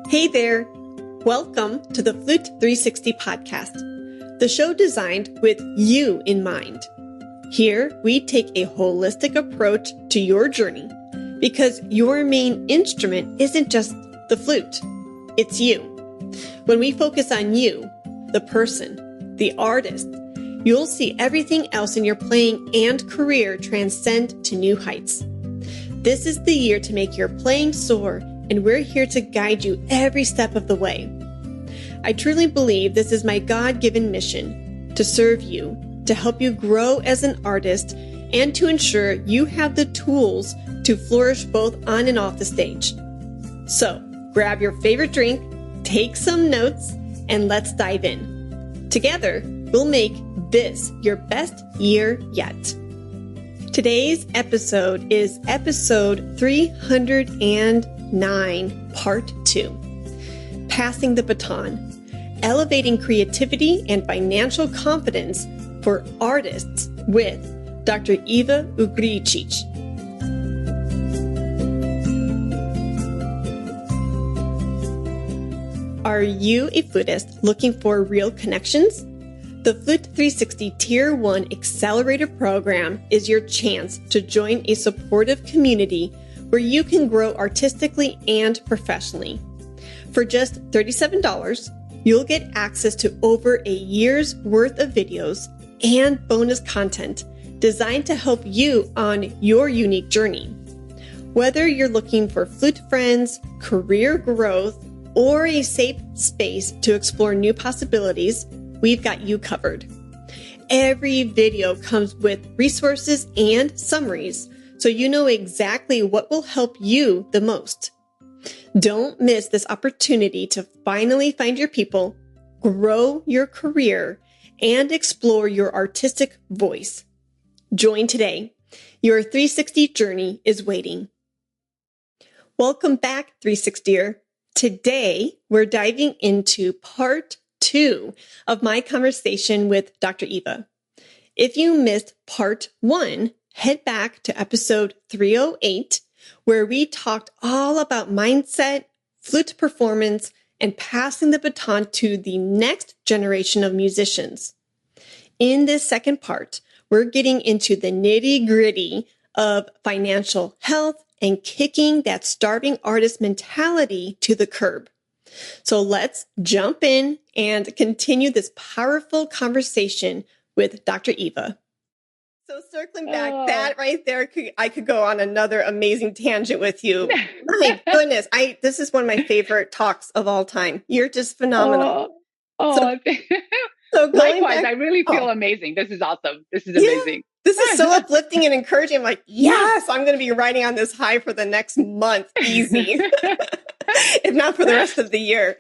Hey there! Welcome to the Flute 360 podcast, the show designed with you in mind. Here, we take a holistic approach to your journey because your main instrument isn't just the flute, it's you. When we focus on you, the person, the artist, you'll see everything else in your playing and career transcend to new heights. This is the year to make your playing soar, and we're here to guide you every step of the way. I truly believe this is my God-given mission, to serve you, to help you grow as an artist, and to ensure you have the tools to flourish both on and off the stage. So, grab your favorite drink, take some notes, and let's dive in. Together, we'll make this your best year yet. Today's episode is episode 309, part 2, Passing the Baton, Elevating Creativity and Financial Confidence for Artists with Dr. Iva Ugrčić. Are you a flutist looking for real connections? The Flute 360 Tier 1 Accelerator Program is your chance to join a supportive community where you can grow artistically and professionally. For just $37, you'll get access to over a year's worth of videos and bonus content designed to help you on your unique journey. Whether you're looking for flute friends, career growth, or a safe space to explore new possibilities, we've got you covered. Every video comes with resources and summaries, so you know exactly what will help you the most. Don't miss this opportunity to finally find your people, grow your career, and explore your artistic voice. Join today. Your 360 journey is waiting. Welcome back, 360er. Today, we're diving into part 2 of my conversation with Dr. Iva. If you missed part 1, head back to episode 308, where we talked all about mindset, flute performance, and passing the baton to the next generation of musicians. In this second part, we're getting into the nitty-gritty of financial health and kicking that starving artist mentality to the curb. So let's jump in and continue this powerful conversation with Dr. Iva. So circling back, that right there, I could go on another amazing tangent with you. My goodness, this is one of my favorite talks of all time. You're just phenomenal. So likewise, back, I really feel amazing. This is awesome. This is amazing. This is so uplifting and encouraging. I'm like, yes, I'm going to be riding on this high for the next month, easy. If not for the rest of the year.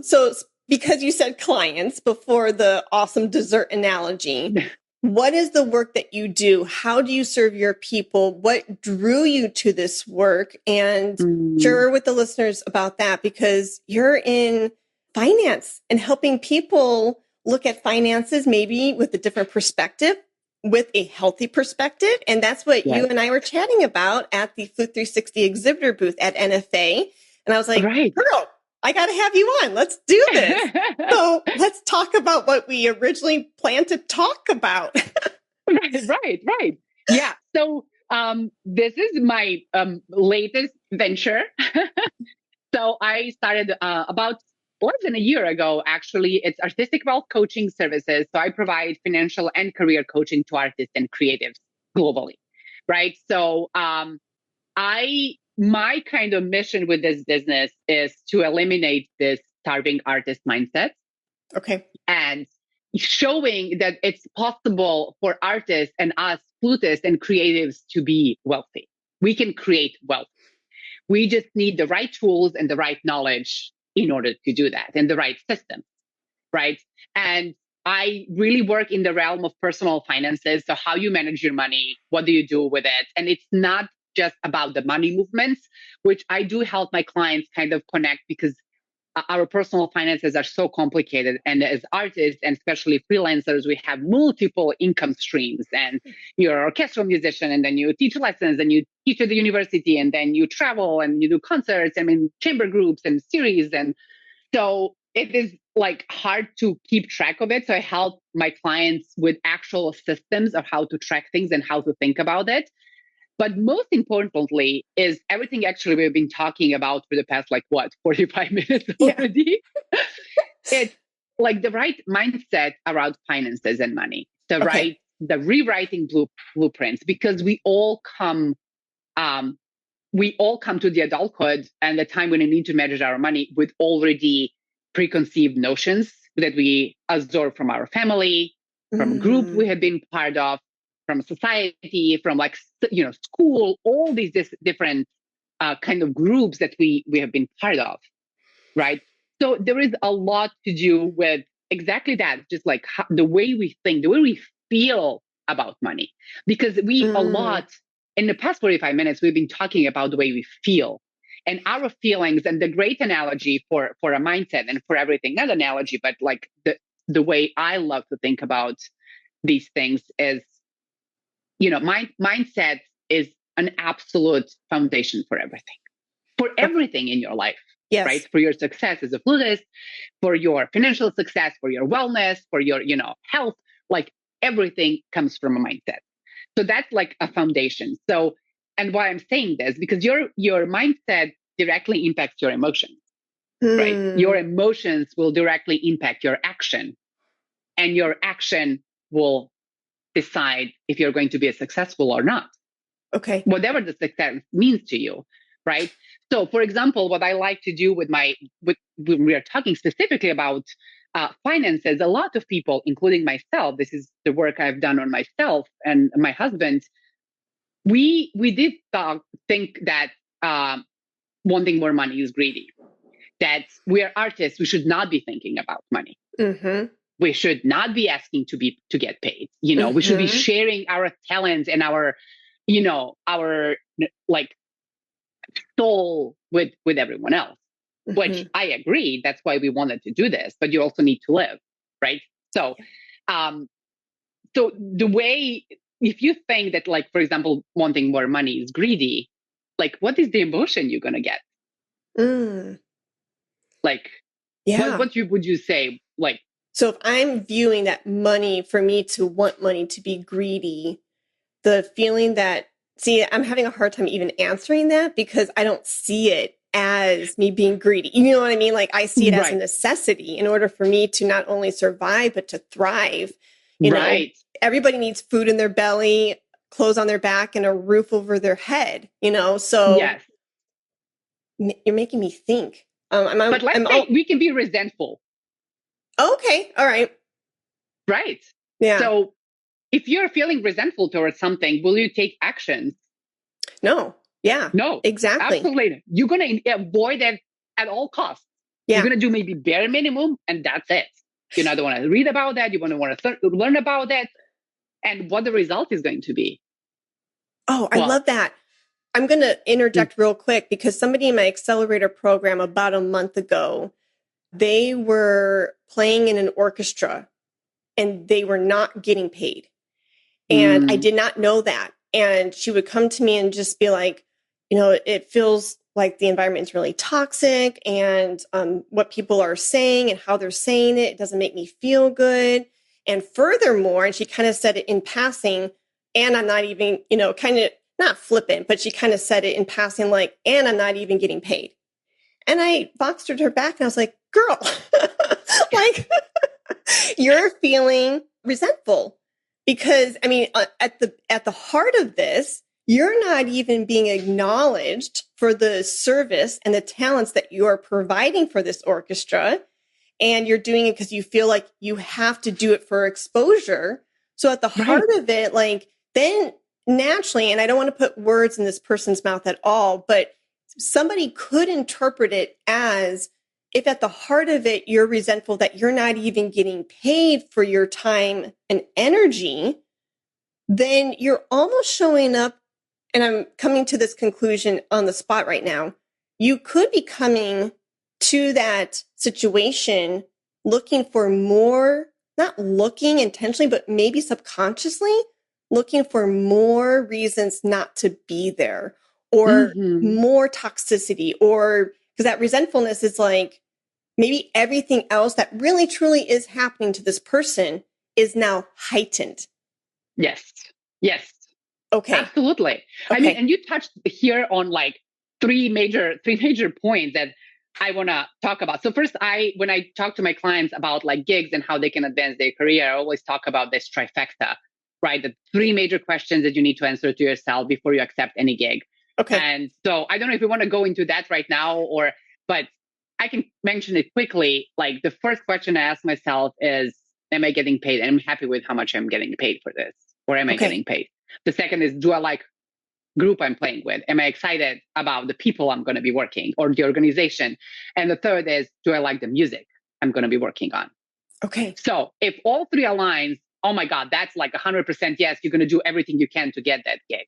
So because you said clients before the awesome dessert analogy, what is the work that you do? How do you serve your people? What drew you to this work? And share with the listeners about that, because you're in finance and helping people look at finances maybe with a different perspective, with a healthy perspective. And that's what you and I were chatting about at the Flute 360 exhibitor booth at NFA. And I was like, girl, I got to have you on. Let's do this. So let's talk about what we originally planned to talk about. Right. Yeah. So this is my latest venture. So I started about less than a year ago, actually. It's Artistic Wealth Coaching Services. So I provide financial and career coaching to artists and creatives globally, right? So my kind of mission with this business is to eliminate this starving artist mindset. Okay. And showing that it's possible for artists and us flutists and creatives to be wealthy. We can create wealth. We just need the right tools and the right knowledge in order to do that, and the right system, right? And I really work in the realm of personal finances. So how you manage your money, what do you do with it? And it's not just about the money movements, which I do help my clients kind of connect, because our personal finances are so complicated. And as artists, and especially freelancers, we have multiple income streams. And you're an orchestral musician, and then you teach lessons, and you teach at the university, and then you travel and you do concerts and in chamber groups and series. And so it is like hard to keep track of it. So I help my clients with actual systems of how to track things and how to think about it. But most importantly is everything actually we've been talking about for the past, 45 minutes already. Yeah. It's like the right mindset around finances and money, the rewriting blueprints, because we all come to the adulthood and the time when we need to manage our money with already preconceived notions that we absorb from our family, from a group we have been part of, from society, from school, all these different kind of groups that we have been part of, right? So there is a lot to do with exactly that, just like the way we think, the way we feel about money. Because a lot, in the past 45 minutes, we've been talking about the way we feel and our feelings, and the great analogy for a mindset and for everything, not analogy, but like the way I love to think about these things is, mindset is an absolute foundation for everything in your life, yes. Right? For your success as a flutist, for your financial success, for your wellness, for your, health, like everything comes from a mindset. So that's like a foundation. So, and why I'm saying this, because your mindset directly impacts your emotions, right? Your emotions will directly impact your action, and your action will decide if you're going to be successful or not. Okay. Whatever the success means to you, right? So, for example, what I like to do when we are talking specifically about finances, a lot of people, including myself, this is the work I've done on myself and my husband, we did think that wanting more money is greedy, that we are artists, we should not be thinking about money. Mm-hmm. We should not be asking to get paid. We should be sharing our talents and our soul with everyone else, which I agree. That's why we wanted to do this, but you also need to live, right? So, so the way, if you think that, like, for example, wanting more money is greedy, like, what is the emotion you're going to get? Like, yeah. what would you say? Like, so if I'm viewing that money, for me to want money, to be greedy, the feeling that, I'm having a hard time even answering that, because I don't see it as me being greedy. You know what I mean? Like, I see it as a necessity in order for me to not only survive, but to thrive. You know, everybody needs food in their belly, clothes on their back, and a roof over their head, so yes. You're making me think. But let's say we can be resentful. Okay. All right. Right. Yeah. So if you're feeling resentful towards something, will you take actions? No. Yeah. No. Exactly. Absolutely. You're going to avoid it at all costs. Yeah. You're going to do maybe bare minimum, and that's it. You don't want to read about that. You want to learn about that, and what the result is going to be. Oh, I love that. I'm going to interject real quick, because somebody in my accelerator program about a month ago, they were playing in an orchestra and they were not getting paid. And I did not know that. And she would come to me and just be like, it feels like the environment is really toxic, and what people are saying and how they're saying it doesn't make me feel good. And furthermore, and she kind of said it in passing, and I'm not even, kind of not flippant, but she kind of said it in passing, like, and I'm not even getting paid. And I boxed her back and I was like, girl, like, you're feeling resentful, because, at the heart of this, you're not even being acknowledged for the service and the talents that you are providing for this orchestra. And you're doing it because you feel like you have to do it for exposure. So at the heart of it, like, then naturally, and I don't want to put words in this person's mouth at all, but somebody could interpret it as, if at the heart of it, you're resentful that you're not even getting paid for your time and energy, then you're almost showing up, and I'm coming to this conclusion on the spot right now, you could be coming to that situation looking for more, not looking intentionally, but maybe subconsciously looking for more reasons not to be there or more toxicity, or because that resentfulness is like maybe everything else that really truly is happening to this person is now heightened. Yes. Yes. Okay. Absolutely. I mean, and you touched here on like three major points that I want to talk about. So first, when I talk to my clients about like gigs and how they can advance their career, I always talk about this trifecta, right? The three major questions that you need to answer to yourself before you accept any gig. Okay. And so I don't know if we want to go into that right now, but I can mention it quickly. Like the first question I ask myself is, am I getting paid? And I'm happy with how much I'm getting paid for this, or am I getting paid? The second is, do I like group I'm playing with? Am I excited about the people I'm going to be working or the organization? And the third is, do I like the music I'm going to be working on? Okay. So if all three aligns, oh my God, that's like 100% yes, you're going to do everything you can to get that gig.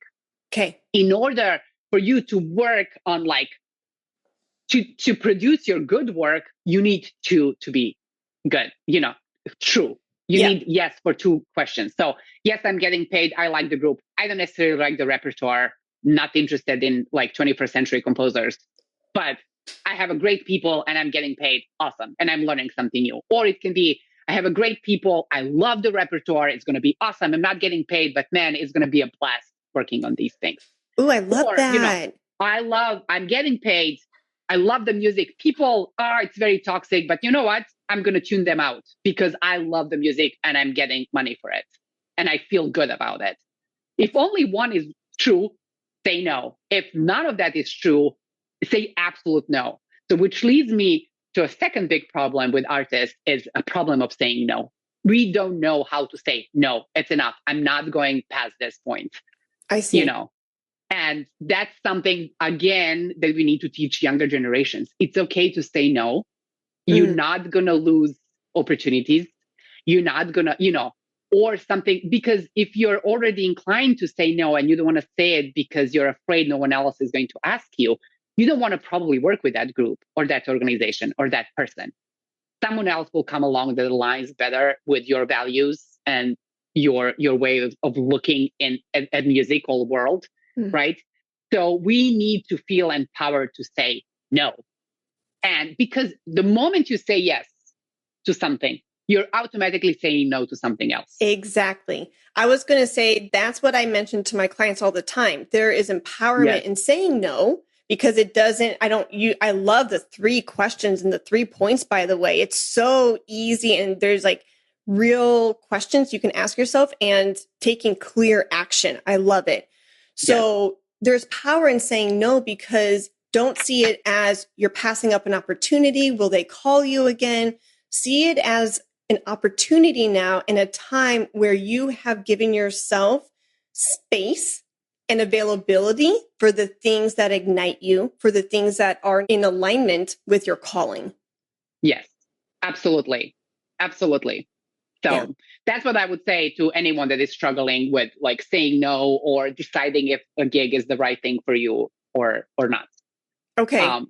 Okay. In order for you to work on like, to produce your good work, you need to be good, true. You need yes for two questions. So yes, I'm getting paid. I like the group. I don't necessarily like the repertoire. Not interested in like 21st century composers, but I have a great people and I'm getting paid. Awesome. And I'm learning something new. Or it can be, I have a great people. I love the repertoire. It's going to be awesome. I'm not getting paid, but man, it's going to be a blast working on these things. Oh, I love that. I'm getting paid. I love the music. People it's very toxic, but you know what? I'm going to tune them out because I love the music and I'm getting money for it. And I feel good about it. If only one is true, say no. If none of that is true, say absolute no. So which leads me to a second big problem with artists is a problem of saying no. We don't know how to say no. It's enough. I'm not going past this point. I see. And that's something, again, that we need to teach younger generations. It's okay to say no. You're not going to lose opportunities. You're not going to, or something, because if you're already inclined to say no and you don't want to say it because you're afraid no one else is going to ask you, you don't want to probably work with that group or that organization or that person. Someone else will come along that aligns better with your values and your way of looking at musical world. Right? So we need to feel empowered to say no. And because the moment you say yes to something, you're automatically saying no to something else. Exactly. I was going to say, that's what I mention to my clients all the time. There is empowerment in saying no, because it doesn't, I love the 3 questions and the 3 points, by the way. It's so easy. And there's like real questions you can ask yourself and taking clear action. I love it. So there's power in saying no, because don't see it as you're passing up an opportunity. Will they call you again? See it as an opportunity now in a time where you have given yourself space and availability for the things that ignite you, for the things that are in alignment with your calling. Yes, absolutely. Absolutely. So that's what I would say to anyone that is struggling with like saying no or deciding if a gig is the right thing for you or not. Okay.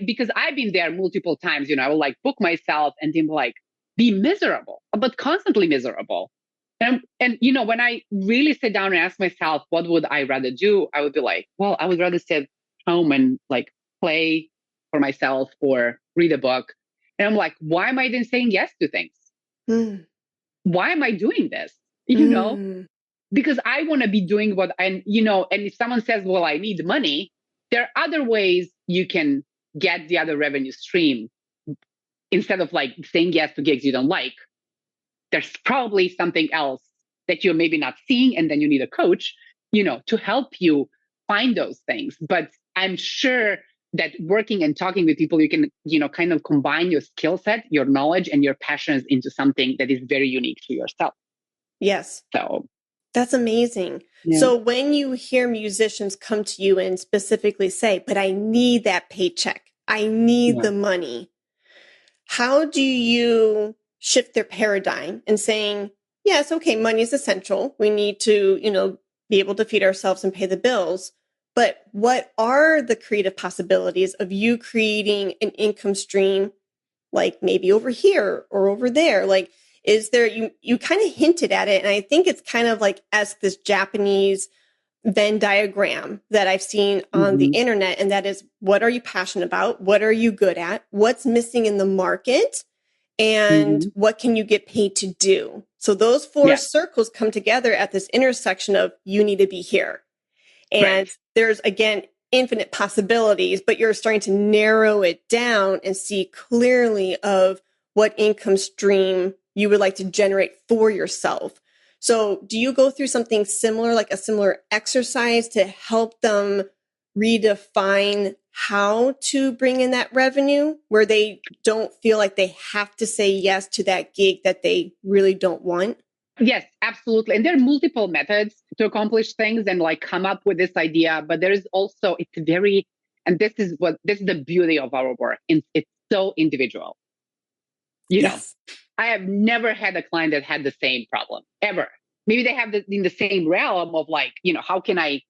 Because I've been there multiple times, I will like book myself and then like be miserable, but constantly miserable. And when I really sit down and ask myself, what would I rather do? I would be like, well, I would rather sit home and like play for myself or read a book. And I'm like, why am I then saying yes to things? Why am I doing this? Because I want to be doing and if someone says, well, I need money, there are other ways you can get the other revenue stream instead of like saying yes to gigs you don't like. There's probably something else that you're maybe not seeing. And then you need a coach, to help you find those things. But I'm sure that working and talking with people, you can, kind of combine your skill set, your knowledge, and your passions into something that is very unique to yourself. Yes. So that's amazing. Yeah. So when you hear musicians come to you and specifically say, but I need that paycheck, I need the money, how do you shift their paradigm and saying, yes, okay, money is essential. We need to, be able to feed ourselves and pay the bills. But what are the creative possibilities of you creating an income stream, like maybe over here or over there? Like, is there, you kind of hinted at it. And I think it's kind of like as this Japanese Venn diagram that I've seen on the internet. And that is, what are you passionate about? What are you good at? What's missing in the market? And what can you get paid to do? So those four circles come together at this intersection of you need to be here. And there's, again, infinite possibilities, but you're starting to narrow it down and see clearly of what income stream you would like to generate for yourself. So do you go through something similar, like a similar exercise to help them redefine how to bring in that revenue where they don't feel like they have to say yes to that gig that they really don't want? Yes, absolutely. And there are multiple methods to accomplish things and like come up with this idea. But there is also, it's very, and this is the beauty of our work. It's so individual. You know, I have never had a client that had the same problem ever. Maybe they have in the same realm of like, how can I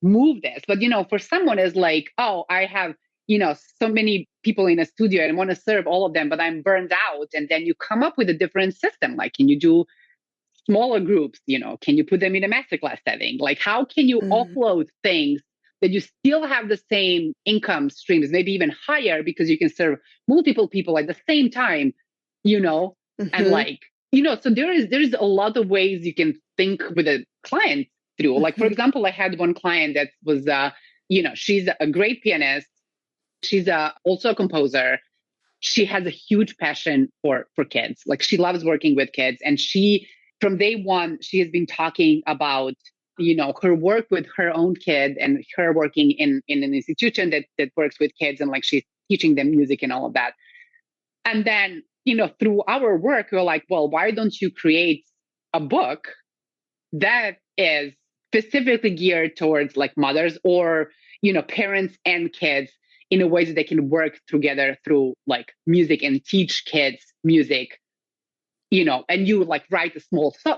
move this? But, for someone is like, oh, I have, so many people in a studio and I want to serve all of them, but I'm burned out. And then you come up with a different system. Like, can you do smaller groups? Can you put them in a masterclass setting? Like, how can you offload things that you still have the same income streams, maybe even higher, because you can serve multiple people at the same time, and like, so there is a lot of ways you can think with a client through. Like, for example, I had one client that was, she's a great pianist. She's also a composer. She has a huge passion for kids. Like, she loves working with kids. And from day one, she has been talking about, her work with her own kid and her working in an institution that works with kids, and like she's teaching them music and all of that. And then, through our work, we're like, well, why don't you create a book that is specifically geared towards like mothers or, parents and kids in a way that they can work together through like music and teach kids music, and you like write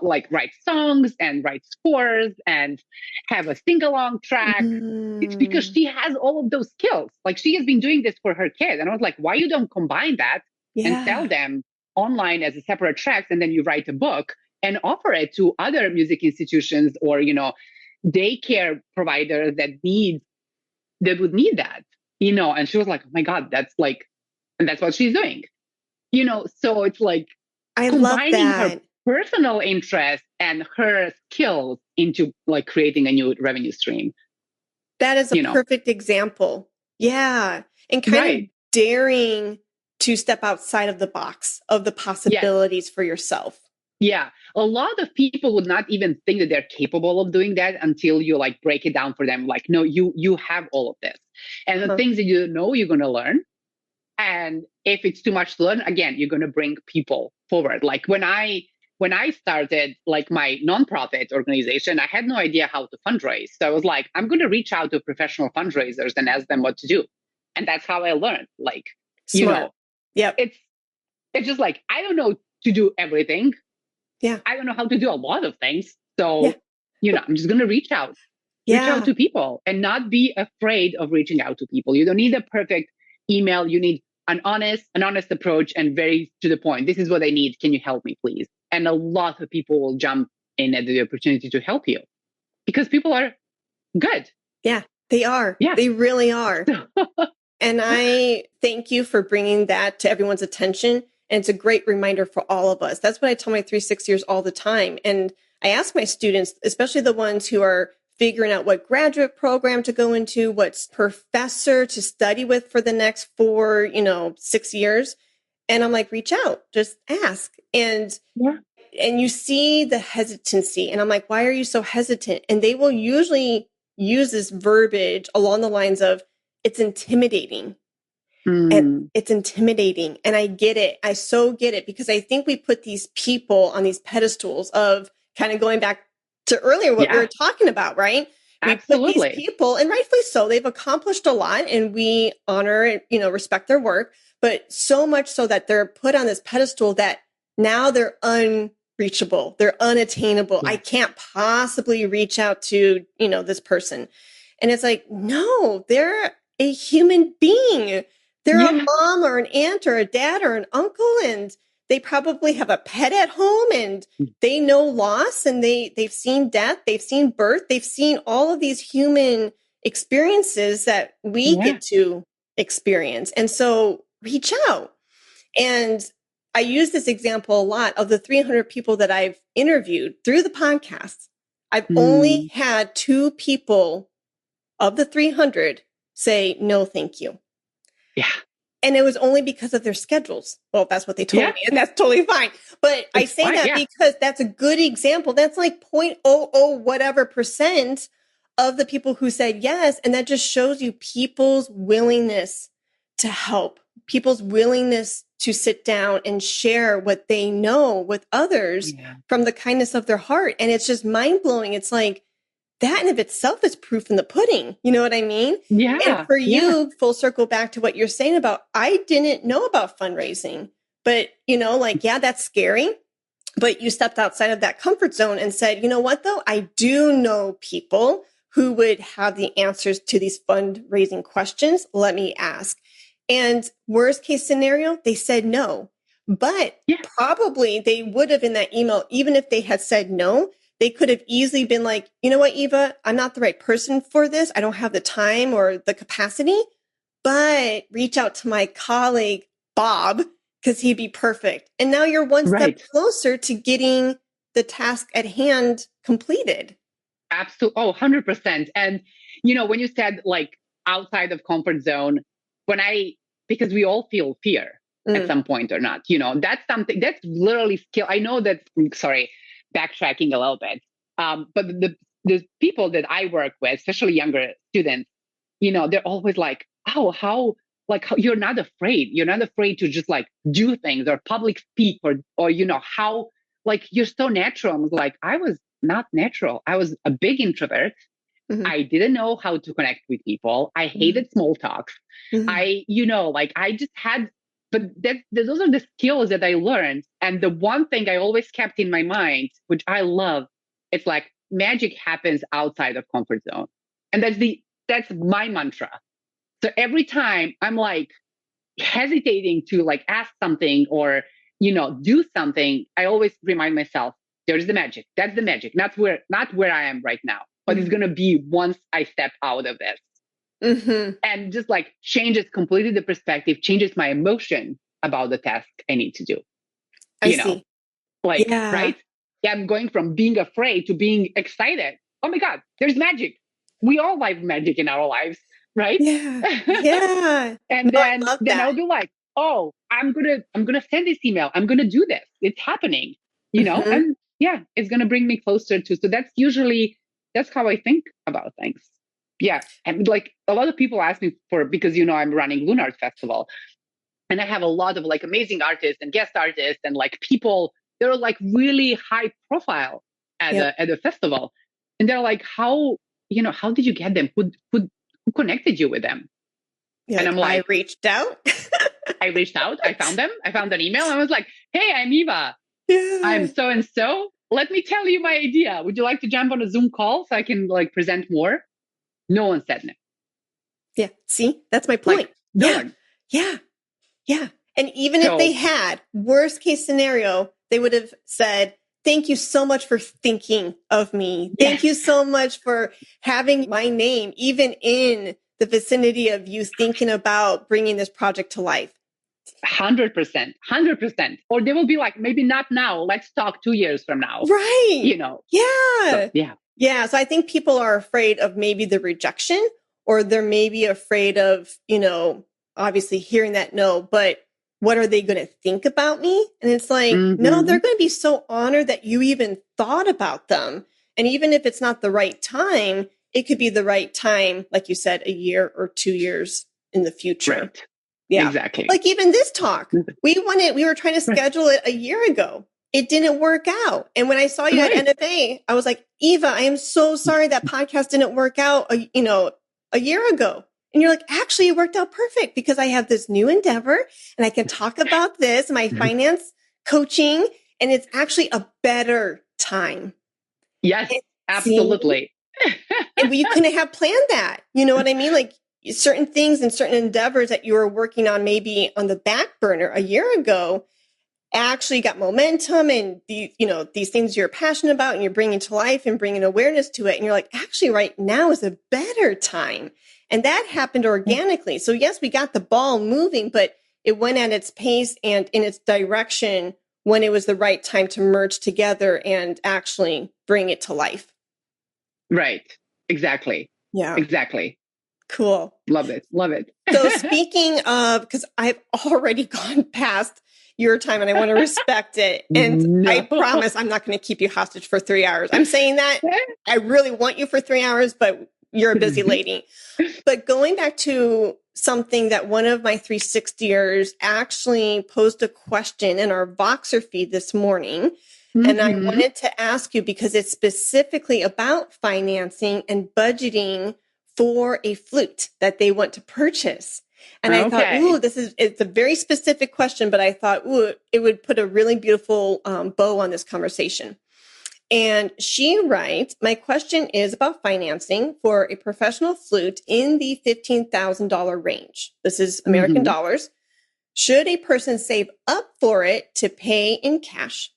write songs and write scores and have a sing-along track. It's because she has all of those skills. Like, she has been doing this for her kids. And I was like, why you don't combine that and sell them online as a separate tracks, and then you write a book and offer it to other music institutions or, daycare providers that would need that, and she was like, oh my God, that's like, and that's what she's doing, so it's like, I combining love that. her personal interest and her skills into like creating a new revenue stream. That is a perfect example. Yeah. And kind of daring to step outside of the box of the possibilities for yourself. Yeah. A lot of people would not even think that they're capable of doing that until you like break it down for them. Like, no, you have all of this. And the things that you know, you're going to learn. And if it's too much to learn, again, you're going to bring people forward. Like when I started like my nonprofit organization, I had no idea how to fundraise. So I was like, I'm going to reach out to professional fundraisers and ask them what to do. And that's how I learned. Like, Smart. It's just like, I don't know to do everything. Yeah. I don't know how to do a lot of things. So, I'm just going to reach out to people and not be afraid of reaching out to people. You don't need a perfect email. You need an honest approach and very to the point. This is what I need. Can you help me, please? And a lot of people will jump in at the opportunity to help you because people are good. Yeah, they are. Yeah. They really are. And I thank you for bringing that to everyone's attention. And it's a great reminder for all of us. That's what I tell my 3-6-years all the time. And I ask my students, especially the ones who are figuring out what graduate program to go into, what professor to study with for the next 6 years. And I'm like, reach out, just ask. And you see the hesitancy. And I'm like, why are you so hesitant? And they will usually use this verbiage along the lines of, it's intimidating. And it's intimidating. And I get it. I so get it, because I think we put these people on these pedestals of kind of going back to earlier what we were talking about, right? Absolutely. We put these people, and rightfully so, they've accomplished a lot and we honor, respect their work, but so much so that they're put on this pedestal that now they're unreachable. They're unattainable. I can't possibly reach out to, this person. And it's like, no, they're a human being. They're a mom or an aunt or a dad or an uncle, and they probably have a pet at home, and they know loss, and they've seen death, they've seen birth, they've seen all of these human experiences that we get to experience. And so reach out. And I use this example a lot. Of the 300 people that I've interviewed through the podcast, I've only had 2 people of the 300 say, no, thank you. Yeah. And it was only because of their schedules. Well, that's what they told me, and that's totally fine. But I say that because that's a good example. That's like 0.00 whatever % of the people who said yes. And that just shows you people's willingness to help, people's willingness to sit down and share what they know with others from the kindness of their heart. And it's just mind blowing. It's like, that in of itself is proof in the pudding. You know what I mean? Yeah. And for you, full circle back to what you're saying about, I didn't know about fundraising, but you know, like, yeah, that's scary. But you stepped outside of that comfort zone and said, you know what, though? I do know people who would have the answers to these fundraising questions. Let me ask. And worst case scenario, they said no. But probably they would have in that email, even if they had said no, they could have easily been like, you know what, Eva, I'm not the right person for this. I don't have the time or the capacity, but reach out to my colleague, Bob, because he'd be perfect. And now you're one step closer to getting the task at hand completed. Absolutely. Oh, 100%. And, you know, when you said like outside of comfort zone, because we all feel fear at some point or not, you know, that's something that's literally skill. I know that, backtracking a little bit. But the people that I work with, especially younger students, you know, they're always like, oh, how you're not afraid. You're not afraid to just like do things or public speak or, you know, how like you're so natural. I was like, I was not natural. I was a big introvert. I didn't know how to connect with people. I hated small talk. I just had, but those are the skills that I learned. And the one thing I always kept in my mind, which I love, it's like magic happens outside of comfort zone. And that's my mantra. So every time I'm like hesitating to like ask something or, you know, do something, I always remind myself, there's the magic. That's the magic. Not where I am right now, but it's going to be once I step out of this. And just like changes completely the perspective, changes my emotion about the task I need to do. I see. Right? Yeah, I'm going from being afraid to being excited. Oh my God, there's magic. We all like magic in our lives, right? Yeah. And then I'll be like, oh, I'm gonna send this email. I'm gonna do this. It's happening, you know? And yeah, it's gonna bring me closer to. So that's how I think about things. Yeah. And like a lot of people ask me because, you know, I'm running Loon Art Festival and I have a lot of like amazing artists and guest artists and like people, they're like really high profile at a festival. And they're like, how did you get them? Who connected you with them? And I'm like, I reached out. I found them. I found an email. I was like, hey, I'm Eva. I'm so-and-so. Let me tell you my idea. Would you like to jump on a Zoom call so I can like present more? No one said no. Yeah. See, that's my point. Like, Yeah. And even if they had, worst case scenario, they would have said, thank you so much for thinking of me. Thank you so much for having my name, even in the vicinity of you thinking about bringing this project to life. 100%. Or they will be like, maybe not now. Let's talk 2 years from now. Right. You know? Yeah. So, yeah. So I think people are afraid of maybe the rejection, or they're maybe afraid of, you know, obviously hearing that no, but what are they going to think about me? And it's like, no, they're going to be so honored that you even thought about them. And even if it's not the right time, it could be the right time, like you said, a year or 2 years in the future. Right. Yeah, exactly. Like even this talk, we were trying to schedule it a year ago. It didn't work out. And when I saw you at NFA, I was like, Eva, I am so sorry that podcast didn't work out, a year ago. And you're like, actually, it worked out perfect because I have this new endeavor and I can talk about this, my finance coaching, and it's actually a better time. Yes, absolutely. and you couldn't have planned that. You know what I mean? Like certain things and certain endeavors that you were working on maybe on the back burner a year ago actually got momentum, and these things you're passionate about and you're bringing to life and bringing awareness to it. And you're like, actually right now is a better time. And that happened organically. So yes, we got the ball moving, but it went at its pace and in its direction when it was the right time to merge together and actually bring it to life. Right. Exactly. Yeah. Exactly. Cool. Love it. Love it. So speaking of, because I've already gone past your time and I want to respect it. And I promise I'm not going to keep you hostage for 3 hours. I'm saying that I really want you for 3 hours, but you're a busy lady. But going back to something that one of my 360ers actually posed a question in our Voxer feed this morning. And I wanted to ask you because it's specifically about financing and budgeting for a flute that they want to purchase. And I thought, it's a very specific question, but I thought, it would put a really beautiful bow on this conversation. And she writes, my question is about financing for a professional flute in the $15,000 range. This is American dollars. Should a person save up for it to pay in cash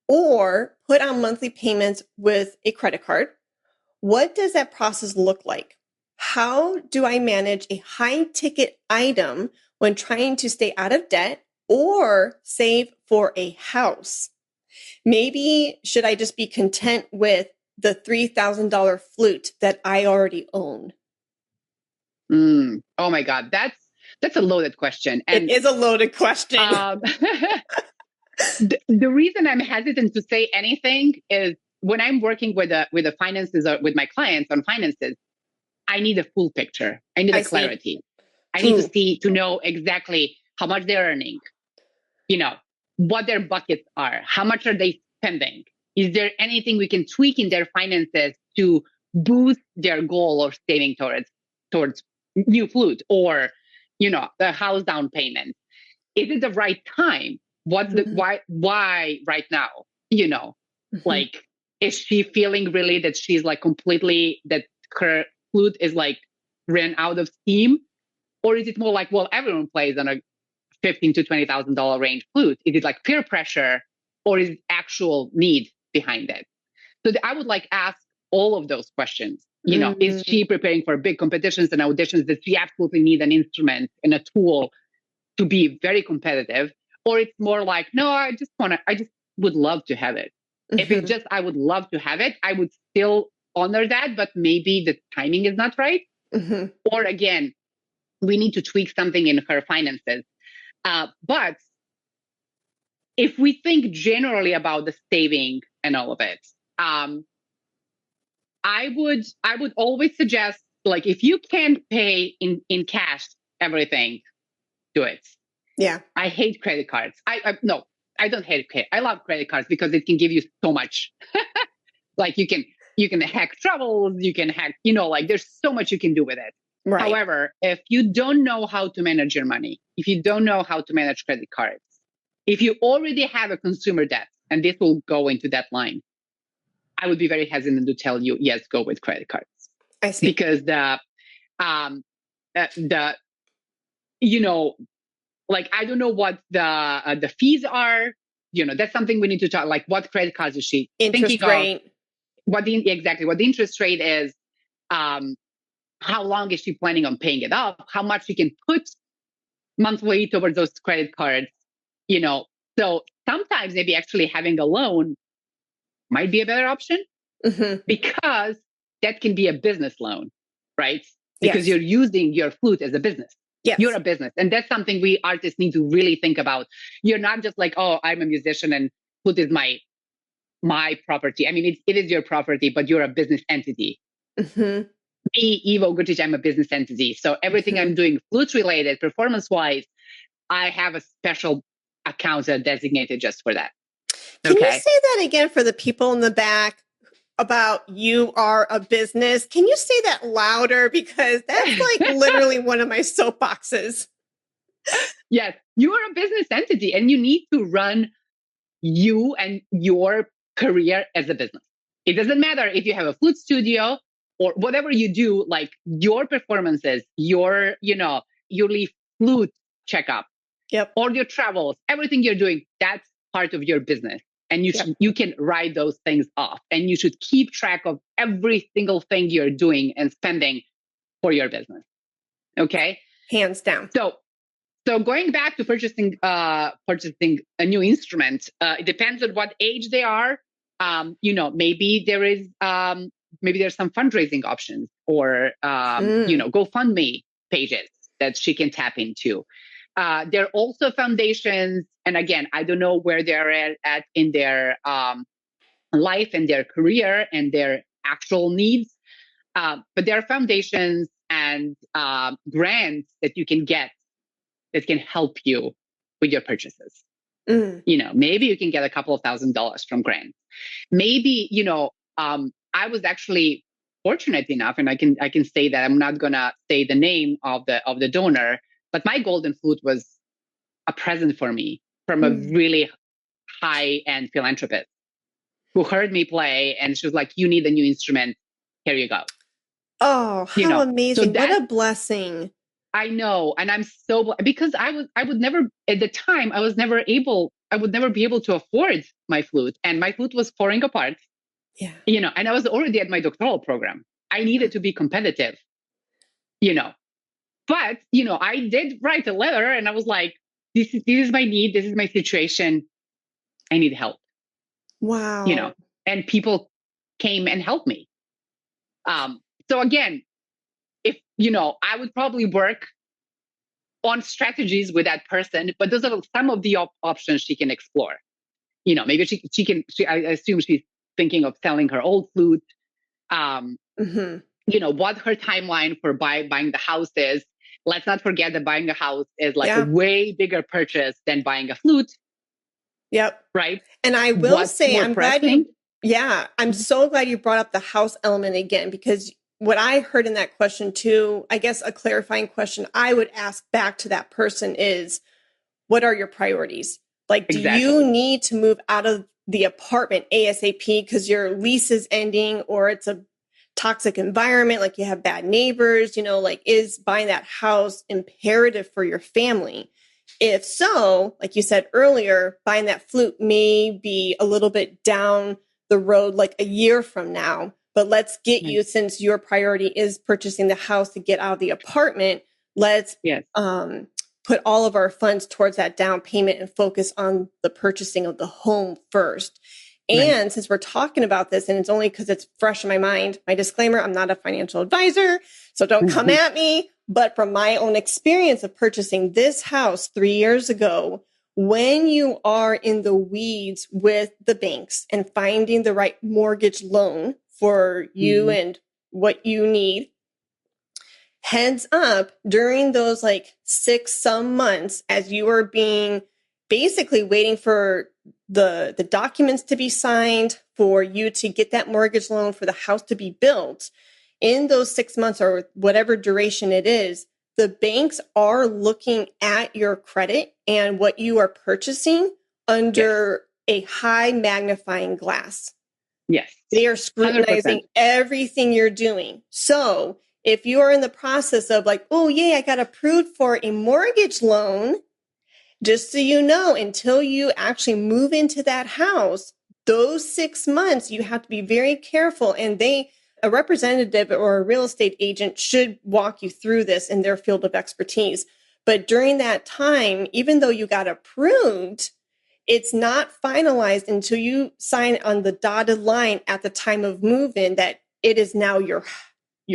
or put on monthly payments with a credit card? What does that process look like? How do I manage a high ticket item when trying to stay out of debt or save for a house? Maybe should I just be content with the $3,000 flute that I already own? Oh my God. That's a loaded question. And it is a loaded question. The reason I'm hesitant to say anything is when I'm working with the finances or with my clients on finances, I need a full picture. I need clarity. I need to know exactly how much they're earning, what their buckets are, how much are they spending? Is there anything we can tweak in their finances to boost their goal or saving towards new flute or, the house down payment? Is it the right time? What's why right now? Like, is she feeling really that she's like completely, that her flute is like ran out of steam? Or is it more like, well, everyone plays on a $15,000 to $20,000 range flute? Is it like peer pressure or is it actual need behind it? So I would like ask all of those questions. Is she preparing for big competitions and auditions? Does she absolutely need an instrument and a tool to be very competitive? Or it's more like, no, I just would love to have it. If it's just, I would love to have it, I would still honor that, but maybe the timing is not right. Or again, we need to tweak something in her finances. But if we think generally about the saving and all of it, I would always suggest, like, if you can't pay in cash everything, do it. Yeah. I hate credit cards. No, I don't hate credit. I love credit cards because it can give you so much. Like you can hack troubles, you can hack, like there's so much you can do with it. Right. However, if you don't know how to manage your money, if you don't know how to manage credit cards, if you already have a consumer debt, and this will go into that line, I would be very hesitant to tell you, yes, go with credit cards. I see. Because like, I don't know what the fees are. That's something we need to talk. Like, what credit cards is she thinking rate. of? What the interest rate is? How long is she planning on paying it off? How much she can put monthly towards those credit cards? So sometimes maybe actually having a loan might be a better option because that can be a business loan, right? Because you're using your flute as a business. Yes. You're a business. And that's something we artists need to really think about. You're not just like, oh, I'm a musician and flute is my property. I mean, it is your property, but you're a business entity. Me, Iva Ugrčić, I'm a business entity. So everything I'm doing flute related, performance-wise, I have a special account designated just for that. Can you say that again for the people in the back about you are a business? Can you say that louder? Because that's like literally one of my soapboxes. Yes, you are a business entity and you need to run you and your career as a business. It doesn't matter if you have a flute studio or whatever you do, like your performances, your, yearly flute checkup, Yep. or your travels, everything you're doing, that's part of your business. And you can write those things off, and you should keep track of every single thing you're doing and spending for your business. Okay. Hands down. So going back to purchasing a new instrument, it depends on what age they are. Maybe there's some fundraising options, or GoFundMe pages that she can tap into. There are also foundations, and again, I don't know where they're at in their life and their career and their actual needs, but there are foundations and grants that you can get that can help you with your purchases. Maybe you can get a couple of $1,000s from grants. Maybe, I was actually fortunate enough, and I can say that I'm not gonna say the name of the donor, but my golden flute was a present for me from a really high-end philanthropist who heard me play, and she was like, "You need a new instrument. Here you go." Oh, how amazing. So what a blessing. I know. And I'm because I would never, at the time, I would never be able to afford my flute, and my flute was falling apart. Yeah. And I was already at my doctoral program. I needed to be competitive, but, I did write a letter, and I was like, this is my need. This is my situation. I need help. Wow. And people came and helped me. So again, if, I would probably work on strategies with that person, but those are some of the options she can explore. Maybe I assume she's thinking of selling her old flute. What her timeline for buying the house is. Let's not forget that buying a house is like a way bigger purchase than buying a flute. Yep. Right. And I will say, I'm so glad you brought up the house element again, because what I heard in that question too, I guess a clarifying question I would ask back to that person is, what are your priorities? Like, do you need to move out of the apartment ASAP because your lease is ending, or it's a toxic environment, like you have bad neighbors, is buying that house imperative for your family? If so, like you said earlier, buying that flute may be a little bit down the road, like a year from now. But let's get you, since your priority is purchasing the house to get out of the apartment, let's put all of our funds towards that down payment and focus on the purchasing of the home first. And since we're talking about this, and it's only because it's fresh in my mind, my disclaimer, I'm not a financial advisor, so don't come at me. But from my own experience of purchasing this house 3 years ago, when you are in the weeds with the banks and finding the right mortgage loan for you and what you need, heads up, during those like 6 months, as you are being basically waiting for the documents to be signed, for you to get that mortgage loan for the house to be built, in those 6 months or whatever duration it is, the banks are looking at your credit and what you are purchasing under a high magnifying glass. Yes. They are scrutinizing 100%. everything you're doing. So if you are in the process of like, oh, yay, I got approved for a mortgage loan, just so you know, until you actually move into that house, those 6 months, you have to be very careful. And a representative or a real estate agent should walk you through this in their field of expertise. But during that time, even though you got approved, it's not finalized until you sign on the dotted line at the time of move-in that it is now your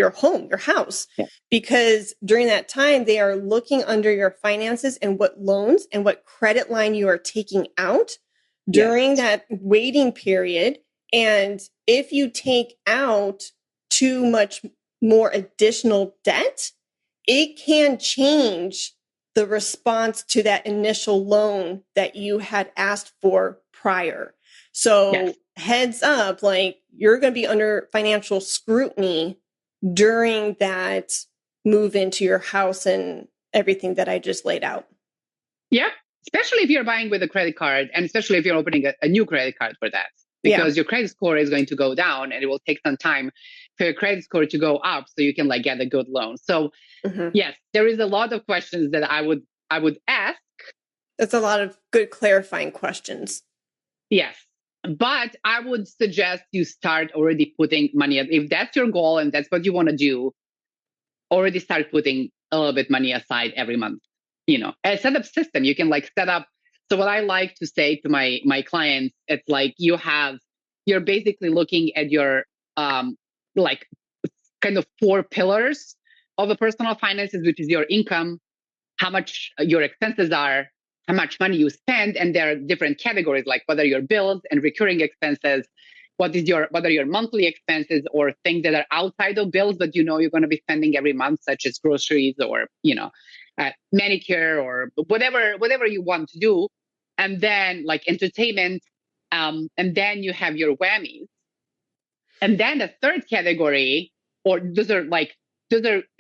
home, your house. Yeah. Because during that time, they are looking under your finances and what loans and what credit line you are taking out during that waiting period. And if you take out too much more additional debt, it can change the response to that initial loan that you had asked for prior. So heads up, like you're going to be under financial scrutiny during that move into your house and everything that I just laid out. Yeah. Especially if you're buying with a credit card, and especially if you're opening a new credit card for that. because your credit score is going to go down and it will take some time for your credit score to go up so you can like get a good loan. So yes, there is a lot of questions that I would ask. That's a lot of good clarifying questions. Yes. But I would suggest you start already putting money. If that's your goal and that's what you want to do, already start putting a little bit money aside every month. A setup system. You can like set up. So what I like to say to my clients, it's like you're basically looking at your like kind of 4 pillars of the personal finances, which is your income, how much your expenses are, how much money you spend, and there are different categories like what are your bills and recurring expenses, what are your monthly expenses or things that are outside of bills but you're going to be spending every month, such as groceries or manicure or whatever you want to do, and then like entertainment, and then you have your whammies, and then the third category, or those are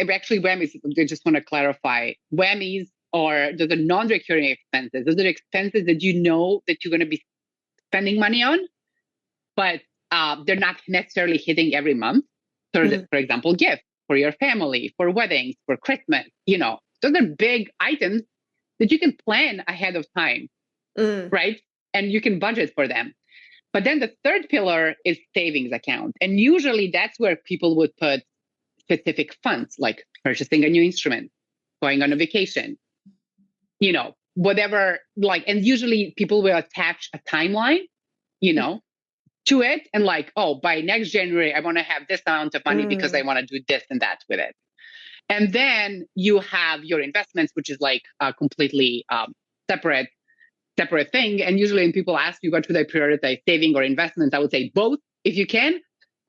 actually whammies. I just want to clarify, whammies or those are non-recurring expenses. Those are expenses that that you're going to be spending money on, but they're not necessarily hitting every month. So, for example, gifts for your family, for weddings, for Christmas. Those are big items that you can plan ahead of time, right? And you can budget for them. But then the third pillar is savings account. And usually that's where people would put specific funds, like purchasing a new instrument, going on a vacation, whatever, and usually people will attach a timeline, to it. And like, oh, by next January, I want to have this amount of money because I want to do this and that with it. And then you have your investments, which is like a completely separate thing. And usually when people ask you what should I prioritize, saving or investments, I would say both if you can.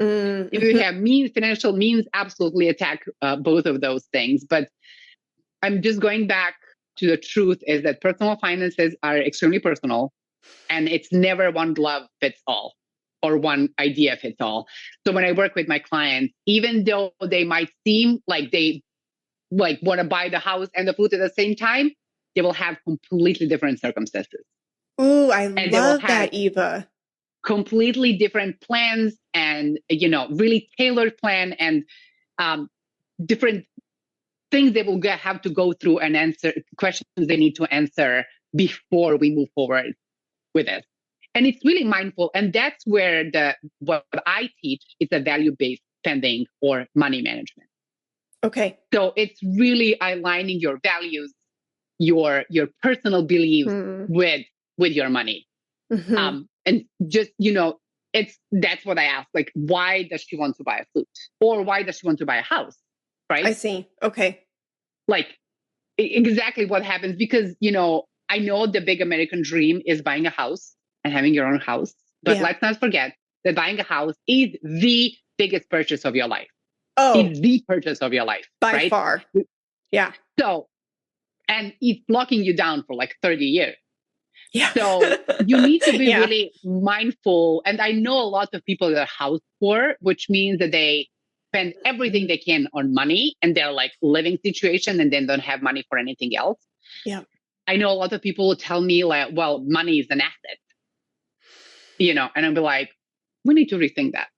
If you have financial means, absolutely attack both of those things. But I'm just going back to the truth is that personal finances are extremely personal, and it's never one glove fits all or one idea fits all. So when I work with my clients, even though they might seem like they want to buy the house and the Flute at the same time, they will have completely different circumstances. Ooh, I love that, Iva. Completely different plans and, really tailored plan and different things they will have to go through and answer questions they need to answer before we move forward with it. And it's really mindful. And that's where what I teach is a value-based spending or money management. Okay. So it's really aligning your values, your personal beliefs with your money. And just, that's what I ask. Like, why does she want to buy a flute? Or why does she want to buy a house? Right? I see. Okay. Like exactly what happens, because, I know the big American dream is buying a house and having your own house. But let's not forget that buying a house is the biggest purchase of your life. Oh, it's the purchase of your life. By far. Yeah. So, and it's locking you down for like 30 years. Yeah. So you need to be really mindful. And I know a lot of people that are house poor, which means that they spend everything they can on money and they're like living situation and then don't have money for anything else. Yeah. I know a lot of people will tell me like, well, money is an asset, and I'll be like, we need to rethink that.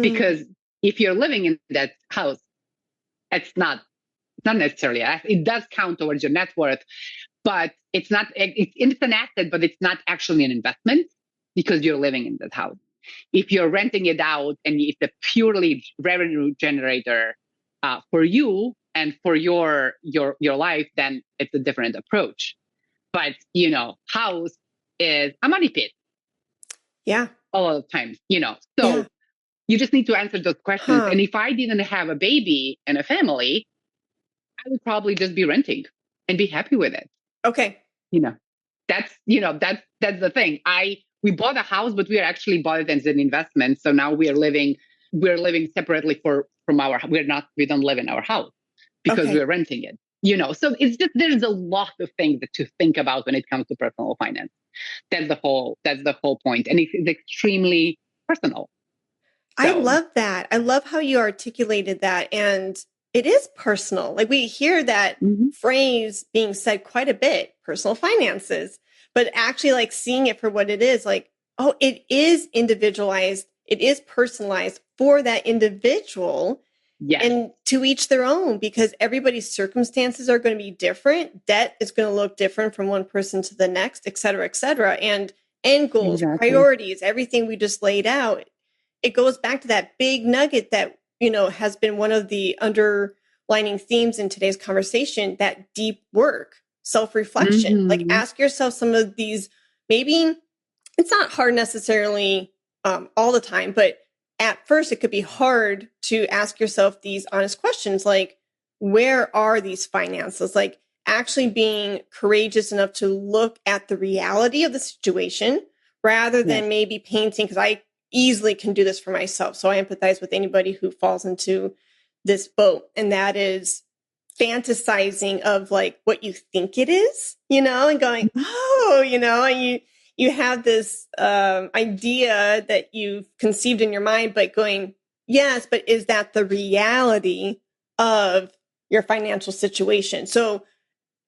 Because if you're living in that house, it's not necessarily, it does count towards your net worth, but it's not, it's an asset, but it's not actually an investment because you're living in that house. If you're renting it out and it's a purely revenue generator for you and for your life, then it's a different approach. But, house is a money pit. Yeah. A lot of times, so you just need to answer those questions. And if I didn't have a baby and a family, I would probably just be renting and be happy with it. Okay. That's the thing. We bought a house, but we actually bought it as an investment. So now we're living separately from we don't live in our house because we're renting it. So it's just, there's a lot of things to think about when it comes to personal finance. That's the whole point. And it's extremely personal. So. I love that. I love how you articulated that. And it is personal. Like we hear that phrase being said quite a bit, personal finances, but actually like seeing it for what it is, like, oh, it is individualized. It is personalized for that individual. Yes. And to each their own, because everybody's circumstances are going to be different. Debt is going to look different from one person to the next, et cetera, et cetera. And end goals, priorities, everything we just laid out. It goes back to that big nugget that, has been one of the underlining themes in today's conversation, that deep work, self-reflection. Like, ask yourself some of these, maybe it's not hard necessarily all the time, but at first it could be hard to ask yourself these honest questions, like, where are these finances? Like, actually being courageous enough to look at the reality of the situation rather than maybe painting, because I easily can do this for myself. So I empathize with anybody who falls into this boat. And that is fantasizing of like what you think it is, and going, oh, and you have this idea that you've conceived in your mind, but going, yes, but is that the reality of your financial situation? So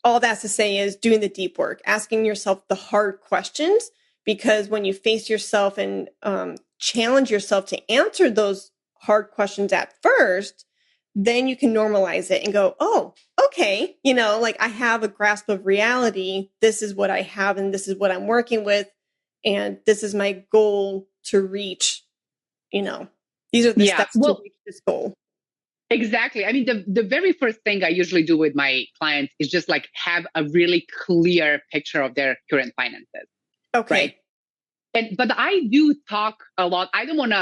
all that's to say is doing the deep work, asking yourself the hard questions, because when you face yourself and challenge yourself to answer those hard questions at first, then you can normalize it and go, oh, okay, like I have a grasp of reality. This is what I have, and this is what I'm working with. And this is my goal to reach, these are the steps to reach this goal. Exactly. I mean, the very first thing I usually do with my clients is just like have a really clear picture of their current finances. Okay. Right? But I do talk a lot. I don't want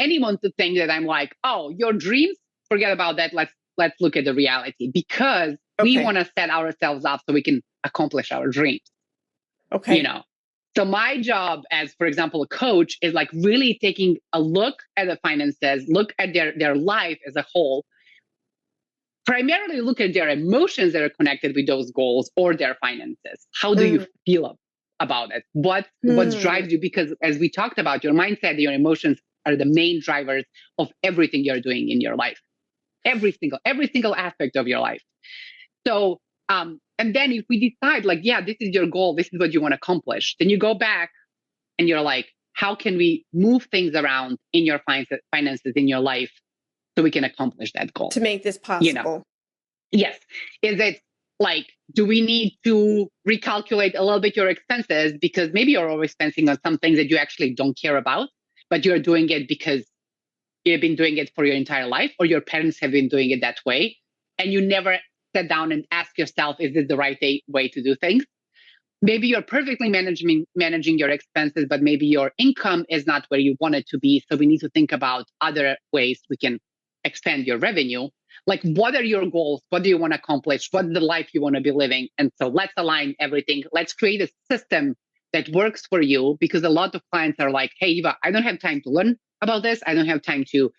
anyone to think that I'm like, oh, your dreams, forget about that. Let's look at the reality, because we want to set ourselves up so we can accomplish our dreams. Okay. So my job as, for example, a coach is like really taking a look at the finances, look at their life as a whole, primarily look at their emotions that are connected with those goals or their finances. How do you feel about it? What drives you? Because as we talked about, your mindset, your emotions are the main drivers of everything you're doing in your life. Every single aspect of your life. So, and then if we decide like, yeah, this is your goal, this is what you want to accomplish, then you go back and you're like, how can we move things around in your finances in your life so we can accomplish that goal? To make this possible. Yes. Is it like, do we need to recalculate a little bit your expenses? Because maybe you're always spending on some things that you actually don't care about, but you're doing it because you've been doing it for your entire life, or your parents have been doing it that way, and you never sit down and ask yourself, is this the right way to do things? Maybe you're perfectly managing your expenses, but maybe your income is not where you want it to be. So we need to think about other ways we can expand your revenue. Like, what are your goals? What do you want to accomplish? What's the life you want to be living? And so let's align everything. Let's create a system that works for you, because a lot of clients are like, hey, Iva, I don't have time to learn about this. I don't have time to,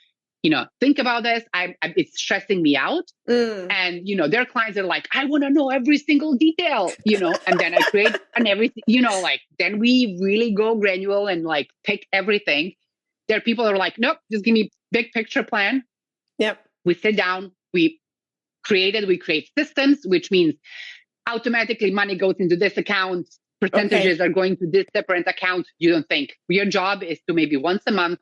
think about this. It's stressing me out. And, their clients are like, I want to know every single detail, and then I create and everything, then we really go granular and like pick everything. There are people that are like, nope, just give me big picture plan. Yep. We sit down, we create systems, which means automatically money goes into this account, percentages are going to this different account. You don't think. Your job is to maybe once a month,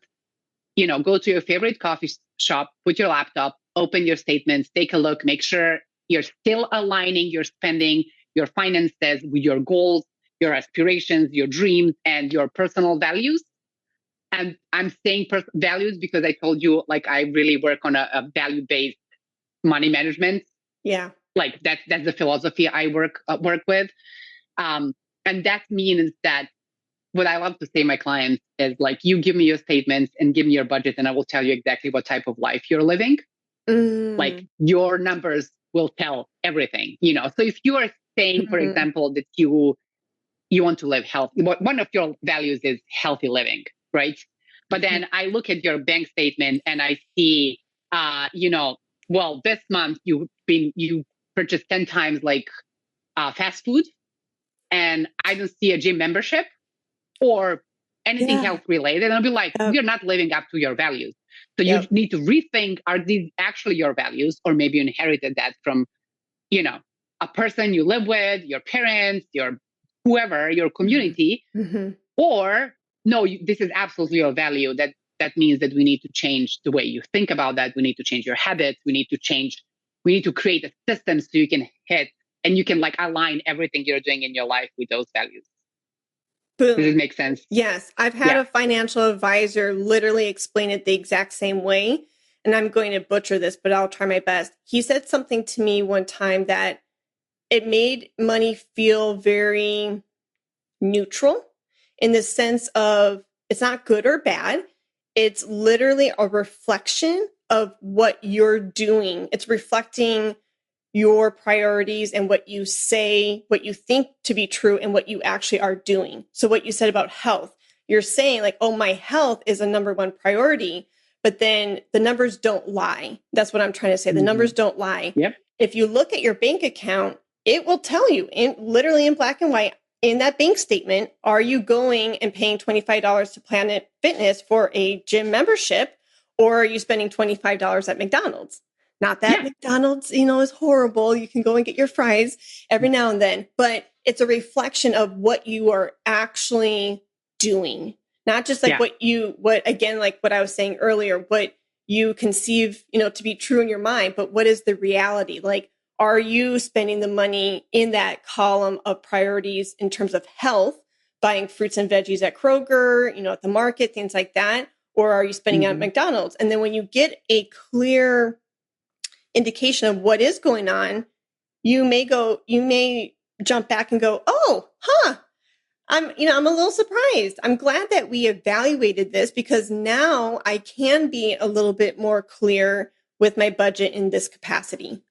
go to your favorite coffee shop, put your laptop, open your statements, take a look, make sure you're still aligning your spending, your finances with your goals, your aspirations, your dreams, and your personal values. And I'm saying values because I told you, like, I really work on a value-based money management. Yeah. Like that's the philosophy I work with. And that means that what I love to say to my clients is like, you give me your statements and give me your budget, and I will tell you exactly what type of life you're living. Like, your numbers will tell everything, So if you are saying, for example, that you want to live healthy, one of your values is healthy living, right? But then I look at your bank statement and I see, well, this month you purchased 10 times like fast food, and I don't see a gym membership or anything health related. And I'll be like, you're not living up to your values. So you need to rethink, are these actually your values? Or maybe you inherited that from, a person you live with, your parents, your whoever, your community, or no, this is absolutely your value. That means that we need to change the way you think about that. We need to change your habits. We need to create a system so you can hit and you can like align everything you're doing in your life with those values. Boom. Does it make sense? Yes. I've had a financial advisor literally explain it the exact same way. And I'm going to butcher this, but I'll try my best. He said something to me one time that it made money feel very neutral in the sense of it's not good or bad. It's literally a reflection of what you're doing. It's reflecting your priorities and what you say, what you think to be true and what you actually are doing. So what you said about health, you're saying like, oh, my health is a number one priority, but then the numbers don't lie. That's what I'm trying to say. The numbers don't lie. Yep. If you look at your bank account, it will tell you literally in black and white in that bank statement, are you going and paying $25 to Planet Fitness for a gym membership, or are you spending $25 at McDonald's? Not that McDonald's, is horrible. You can go and get your fries every now and then, but it's a reflection of what you are actually doing. Not just like what I was saying earlier, what you conceive, to be true in your mind, but what is the reality? Like, are you spending the money in that column of priorities in terms of health, buying fruits and veggies at Kroger, at the market, things like that? Or are you spending it at McDonald's? And then when you get a clear indication of what is going on, you may jump back and go, I'm a little surprised. I'm glad that we evaluated this because now I can be a little bit more clear with my budget in this capacity.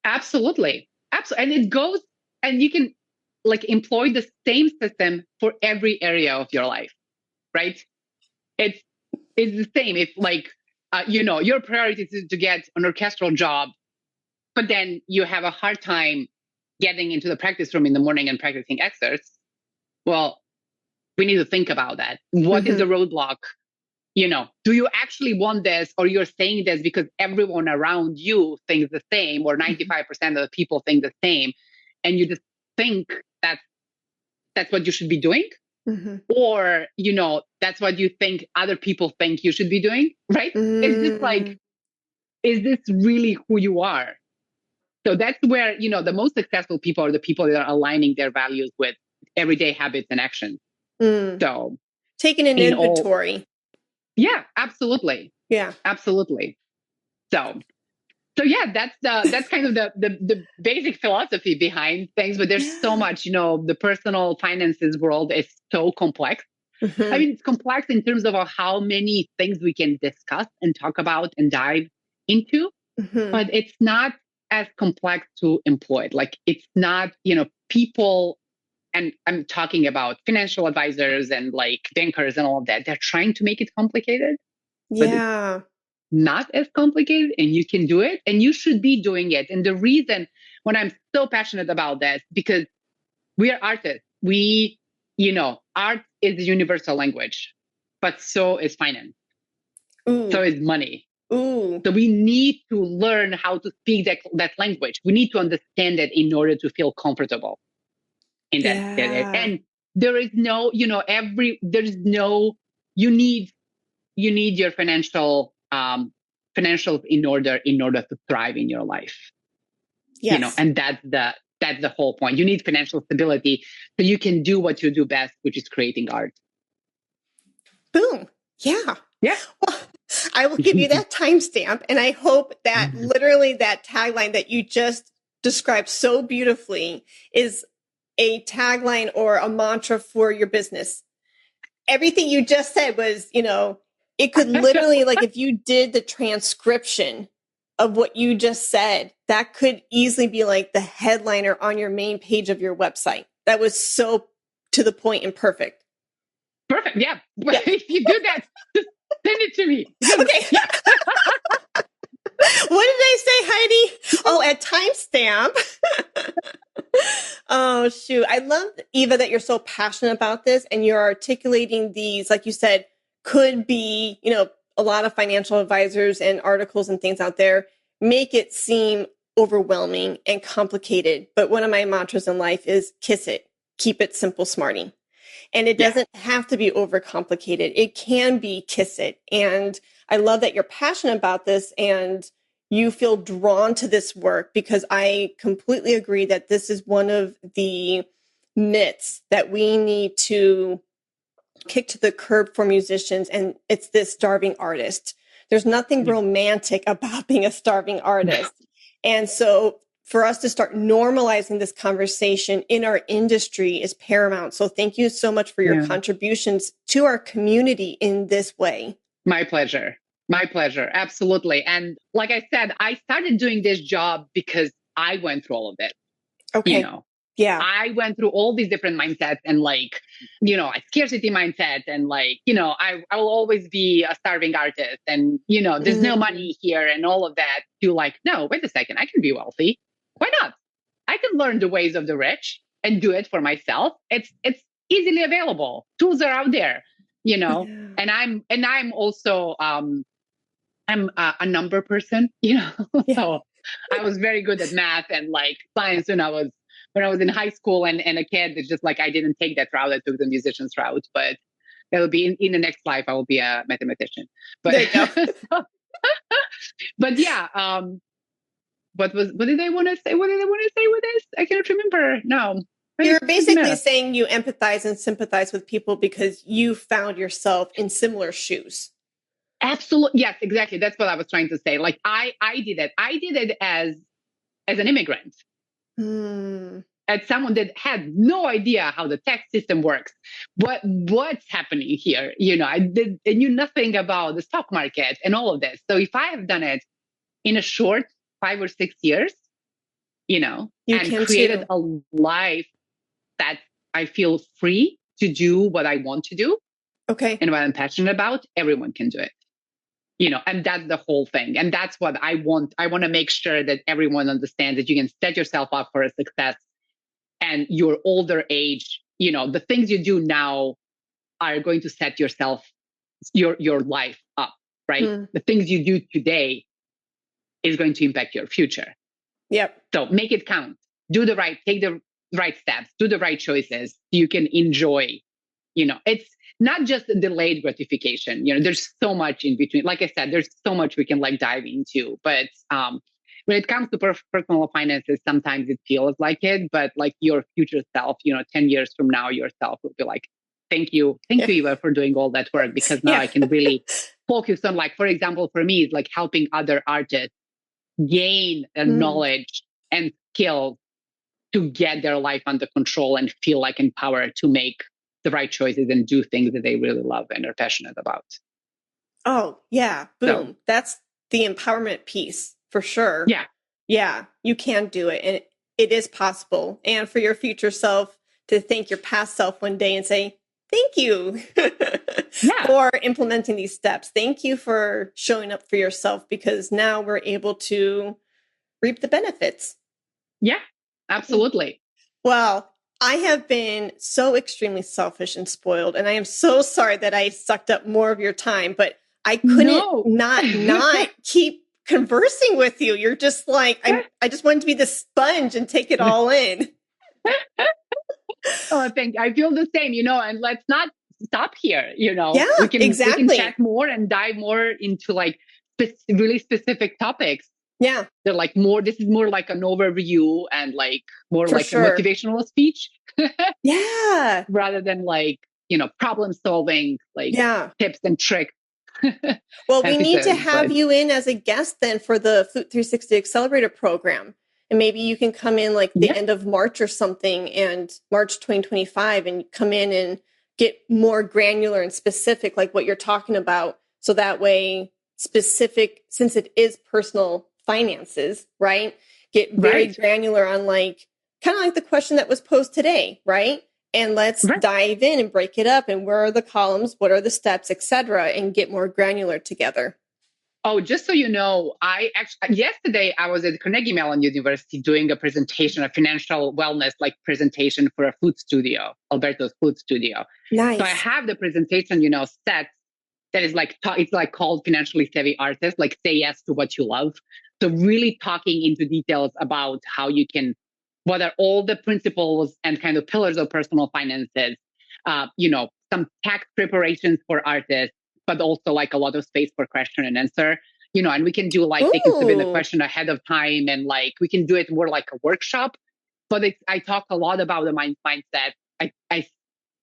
Absolutely. And it goes, and you can like employ the same system for every area of your life, right? It's the same. If like, your priority is to get an orchestral job, but then you have a hard time getting into the practice room in the morning and practicing exercise. Well, we need to think about that. What is the roadblock? Do you actually want this, or you're saying this because everyone around you thinks the same, or 95% of the people think the same, and you just think that's what you should be doing? Or, that's what you think other people think you should be doing, right? It's just like, is this really who you are? So that's where, the most successful people are the people that are aligning their values with everyday habits and actions. So taking an inventory. Yeah, absolutely. Yeah, absolutely. So yeah, that's kind of the basic philosophy behind things. But there's so much, the personal finances world is so complex. I mean, it's complex in terms of how many things we can discuss and talk about and dive into, but it's not as complex to employ. Like it's not, people, and I'm talking about financial advisors and like bankers and all of that. They're trying to make it complicated. Yeah. But not as complicated, and you can do it, and you should be doing it. And the reason when I'm so passionate about this, because we are artists. Art is the universal language, but so is finance. So is money. So we need to learn how to speak that language. We need to understand it in order to feel comfortable in that. And there is no, you need your financials in order to thrive in your life. Yes. And that's the whole point. You need financial stability so you can do what you do best, which is creating art. Boom. Yeah. Yeah. Well, I will give you that timestamp, and I hope that literally that tagline that you just described so beautifully is a tagline or a mantra for your business. Everything you just said was, it could literally, like if you did the transcription of what you just said, that could easily be like the headliner on your main page of your website. That was so to the point and perfect. Perfect. Yeah. If you do that, just send it to me. Okay. Yeah. What did I say, Heidi? Oh, at timestamp. Oh, shoot. I love, Iva, that you're so passionate about this and you're articulating these, like you said, could be, a lot of financial advisors and articles and things out there make it seem overwhelming and complicated. But one of my mantras in life is kiss it, keep it simple, smarty. And it doesn't have to be overcomplicated. It can be kiss it. And I love that you're passionate about this and you feel drawn to this work, because I completely agree that this is one of the myths that we need to kick to the curb for musicians. And it's this starving artist. There's nothing romantic about being a starving artist. And so for us to start normalizing this conversation in our industry is paramount. So thank you so much for your contributions to our community in this way. My pleasure. My pleasure. Absolutely. And like I said, I started doing this job because I went through all of it. Okay. You know, yeah. I went through all these different mindsets and like, you know, a scarcity mindset and like, you know, I will always be a starving artist and, you know, there's no money here and all of that. To like, no, wait a second, I can be wealthy. Why not? I can learn the ways of the rich and do it for myself. It's easily available. Tools are out there, you know, and I'm also, I'm a number person, you know, so I was very good at math and like science when I was in high school and a kid. It's just like, I didn't take that route. I took the musician's route, but that'll be in the next life. I will be a mathematician, but, there you go. but yeah, what did I want to say? What did I want to say with this? I can't remember. No. You're basically saying you empathize and sympathize with people because you found yourself in similar shoes. Absolutely. Yes, exactly. That's what I was trying to say. Like I did it. I did it as an immigrant. As someone that had no idea how the tax system works, what's happening here. You know, I knew nothing about the stock market and all of this. So if I have done it in a short 5 or 6 years, you know, and created a life that I feel free to do what I want to do. Okay. And what I'm passionate about, everyone can do it. You know, and that's the whole thing. And that's what I want. I want to make sure that everyone understands that you can set yourself up for a success and your older age, you know, the things you do now are going to set your life up, right? The things you do today is going to impact your future. Yep. So make it count. Take the right steps, do the right choices so you can enjoy, you know, it's not just a delayed gratification. You know, there's so much in between. Like I said, there's so much we can like dive into, but when it comes to personal finances, sometimes it feels like it, but like your future self, you know, 10 years from now, yourself will be like, thank you, Iva, for doing all that work, because now I can really focus on, like, for example, for me, it's like helping other artists gain knowledge and skills to get their life under control and feel like empowered to make the right choices and do things that they really love and are passionate about. Oh, yeah. Boom. So, that's the empowerment piece for sure. Yeah. Yeah. You can do it. And it is possible. And for your future self to thank your past self one day and say, thank you for implementing these steps. Thank you for showing up for yourself, because now we're able to reap the benefits. Yeah, absolutely. Well, I have been so extremely selfish and spoiled, and I am so sorry that I sucked up more of your time, but I couldn't not keep conversing with you. You're just like, I just wanted to be the sponge and take it all in. Oh, I feel the same, you know, and let's not stop here, you know. Yeah, we can chat more and dive more into like really specific topics. Yeah. They're like this is more like an overview and like more like a motivational speech. Yeah. Rather than like, you know, problem solving, like tips and tricks. Well, we need to have you in as a guest then for the Flute 360 Accelerator program. And maybe you can come in like the end of March or something, and March 2025, and come in and get more granular and specific, like what you're talking about. So that way, specific, since it is personal finances, right? Get very granular on like, kind of like the question that was posed today, right? And let's dive in and break it up. And where are the columns? What are the steps, etc., and get more granular together. Oh, just so you know, yesterday I was at Carnegie Mellon University doing a presentation, a financial wellness presentation for a food studio, Alberto's Food Studio. Nice. So I have the presentation, you know, set that is it's like called Financially Savvy Artist, like say yes to what you love. So really talking into details about how you can, what are all the principles and kind of pillars of personal finances, some tax preparations for artists, but also like a lot of space for question and answer. And we can do like, they can submit the question ahead of time, and like we can do it more like a workshop. But I talk a lot about the mindset. I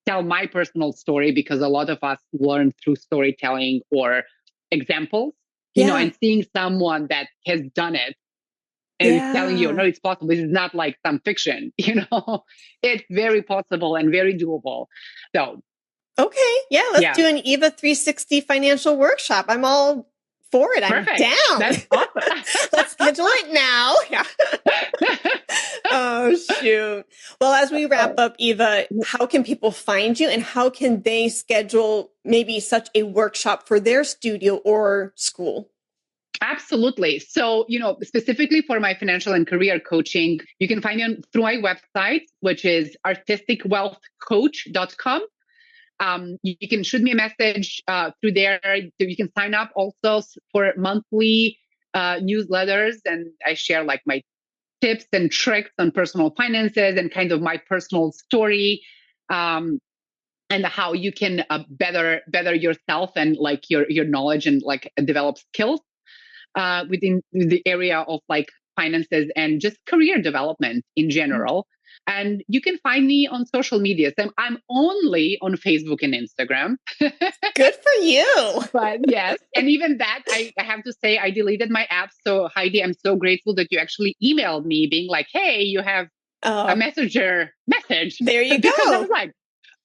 tell my personal story because a lot of us learn through storytelling or examples, and seeing someone that has done it and telling you, no, it's possible. This is not like some fiction, it's very possible and very doable. So, okay. Yeah. Let's do an Iva 360 financial workshop. I'm all for it. Perfect. I'm down. That's awesome. Let's schedule it now. Yeah. Oh, shoot. Well, as we wrap up, Iva, how can people find you, and how can they schedule maybe such a workshop for their studio or school? Absolutely. So, specifically for my financial and career coaching, you can find me through my website, which is artisticwealthcoach.com. You can shoot me a message through there. You can sign up also for monthly newsletters, and I share like my tips and tricks on personal finances and kind of my personal story, and how you can better yourself and like your knowledge and like develop skills within the area of like finances and just career development in general. And you can find me on social media. So I'm only on Facebook and Instagram. Good for you. But yes. And even that, I have to say, I deleted my app. So Heidi, I'm so grateful that you actually emailed me being like, hey, you have a messenger message. There you because go. I was like,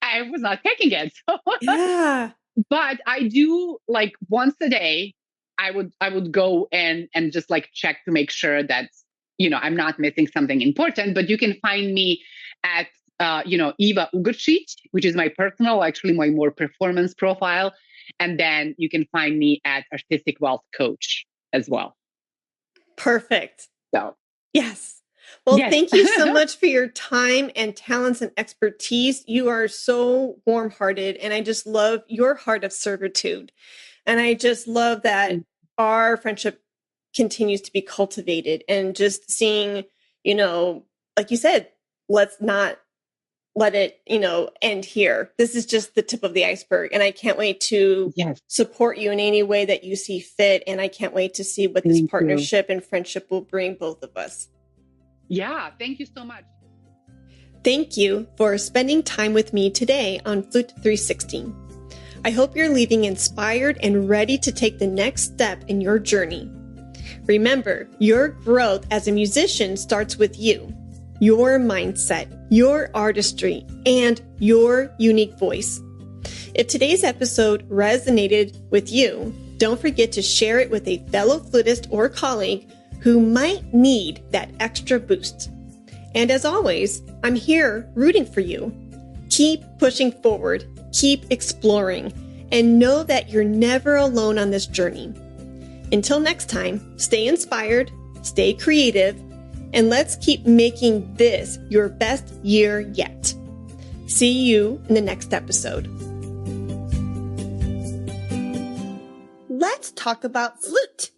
I was not taking it. Yeah. But I do like once a day, I would go and just like check to make sure that, I'm not missing something important. But you can find me at, Iva Ugrčić, which is my personal, actually my more performance profile. And then you can find me at Artistic Wealth Coach as well. Perfect. So, yes. Well, thank you so much for your time and talents and expertise. You are so warm-hearted, and I just love your heart of servitude. And I just love that our friendship continues to be cultivated, and just seeing, like you said, let's not let it, end here. This is just the tip of the iceberg. And I can't wait to support you in any way that you see fit. And I can't wait to see what this partnership and friendship will bring both of us. Yeah. Thank you so much. Thank you for spending time with me today on Flute 360. I hope you're leaving inspired and ready to take the next step in your journey. Remember, your growth as a musician starts with you, your mindset, your artistry, and your unique voice. If today's episode resonated with you, don't forget to share it with a fellow flutist or colleague who might need that extra boost. And as always, I'm here rooting for you. Keep pushing forward, keep exploring, and know that you're never alone on this journey. Until next time, stay inspired, stay creative, and let's keep making this your best year yet. See you in the next episode. Let's talk about flute.